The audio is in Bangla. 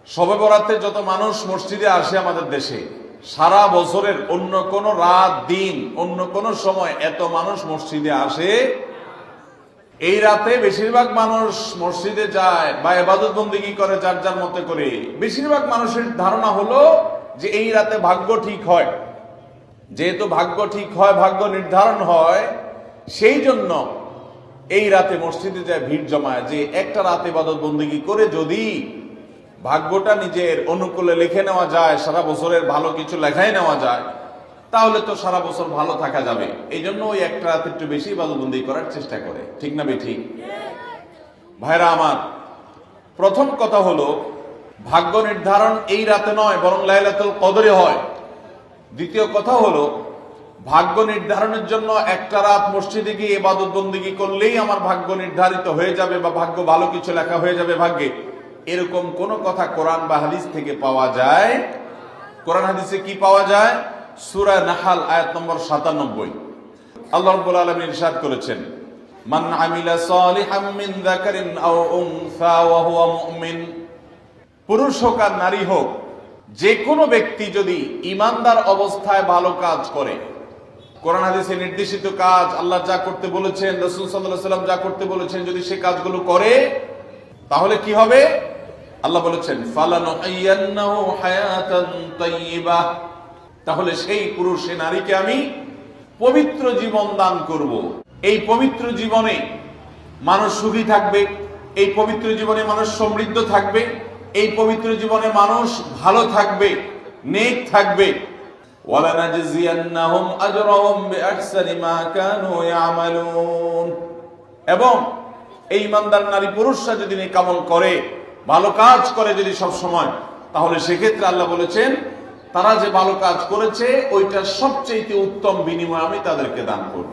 শবে বরাতে যত মানুষ মসজিদে আসে আমাদের দেশে, সারা বছরের অন্য কোন রাত দিন অন্য কোন সময় এত মানুষ মসজিদে আসে, এই রাতে বেশিরভাগ মানুষ মসজিদে যায় বা ইবাদত বন্দেগী করে যার যার মতো করে। বেশিরভাগ মানুষের ধারণা হলো যে এই রাতে ভাগ্য ঠিক হয়। যেহেতু ভাগ্য ঠিক হয়, ভাগ্য নির্ধারণ হয়, সেই জন্য এই রাতে মসজিদে যায় ভিড় জমায়, যে একটা রাতে ইবাদত বন্দেগী করে যদি ভাগ্যটা নিজের অনুকূলে লিখে নেওয়া যায়, সারা বছরের ভালো কিছু লেখাই নেওয়া যায়, তাহলে তো সারা বছর ভালো থাকা যাবে। এই জন্য ওই একটা রাত একটু বেশি ইবাদতবন্দি করার চেষ্টা করে। ঠিক না ঠিক? ভাইরা আমার, প্রথম কথা হলো ভাগ্য নির্ধারণ এই রাতে নয়, বরং লাইলাতুল কদরে হয়। দ্বিতীয় কথা হলো ভাগ্য নির্ধারণের জন্য একটা রাত মসজিদে গিয়ে ইবাদত বন্দেগী করলেই আমার ভাগ্য নির্ধারিত হয়ে যাবে বা ভাগ্য ভালো কিছু লেখা হয়ে যাবে ভাগ্যে, এরকম কোন কথা কোরআন বা হাদিস থেকে পাওয়া যায়? কোরআন হাদিসে কি পাওয়া যায়? সূরা নাহাল আয়াত নম্বর 97 আল্লাহ রাব্বুল আলামিন ইরশাদ করেছেন, মান আমিলা সালিহাম মিন যাকারিন আও উনসা ওয়া হুয়া মুমিন। পুরুষ হোক আর নারী হোক, যে কোনো ব্যক্তি যদি ঈমানদার অবস্থায় ভালো কাজ করে, কোরআন হাদিসে নির্দেশিত কাজ, আল্লাহ যা করতে বলেছেন, রাসূল সাল্লাল্লাহু আলাইহি ওয়াসাল্লাম যা করতে বলেছেন, যদি সে কাজগুলো করে, তাহলে কি হবে? আল্লাহ বলেছেন ফালানুহিয়ান্নাহু হায়াতান তাইয়্যিবাহ, তাহলে সেই পুরুষ সে নারীকে আমি পবিত্র জীবন দান করব। এই পবিত্র জীবনে মানুষ সুখী থাকবে, এই পবিত্র জীবনে মানুষ সমৃদ্ধ থাকবে, এই পবিত্র জীবনে মানুষ ভালো থাকবে, নেক থাকবে। ওয়ালানাজজিয়ান্নাহুম আজরাহুম বিআহসানি মা কানু ইয়ামালুন। এবং এই ঈমানদার নারী পুরুষরা যদি নেক আমল করে, ভালো কাজ করে যদি সব সময়, তাহলে সেক্ষেত্রে আল্লাহ বলেছেন তারা যে ভালো কাজ করেছে ওইটা সবচেয়ে উত্তম বিনিময় আমি তাদেরকে দান করব।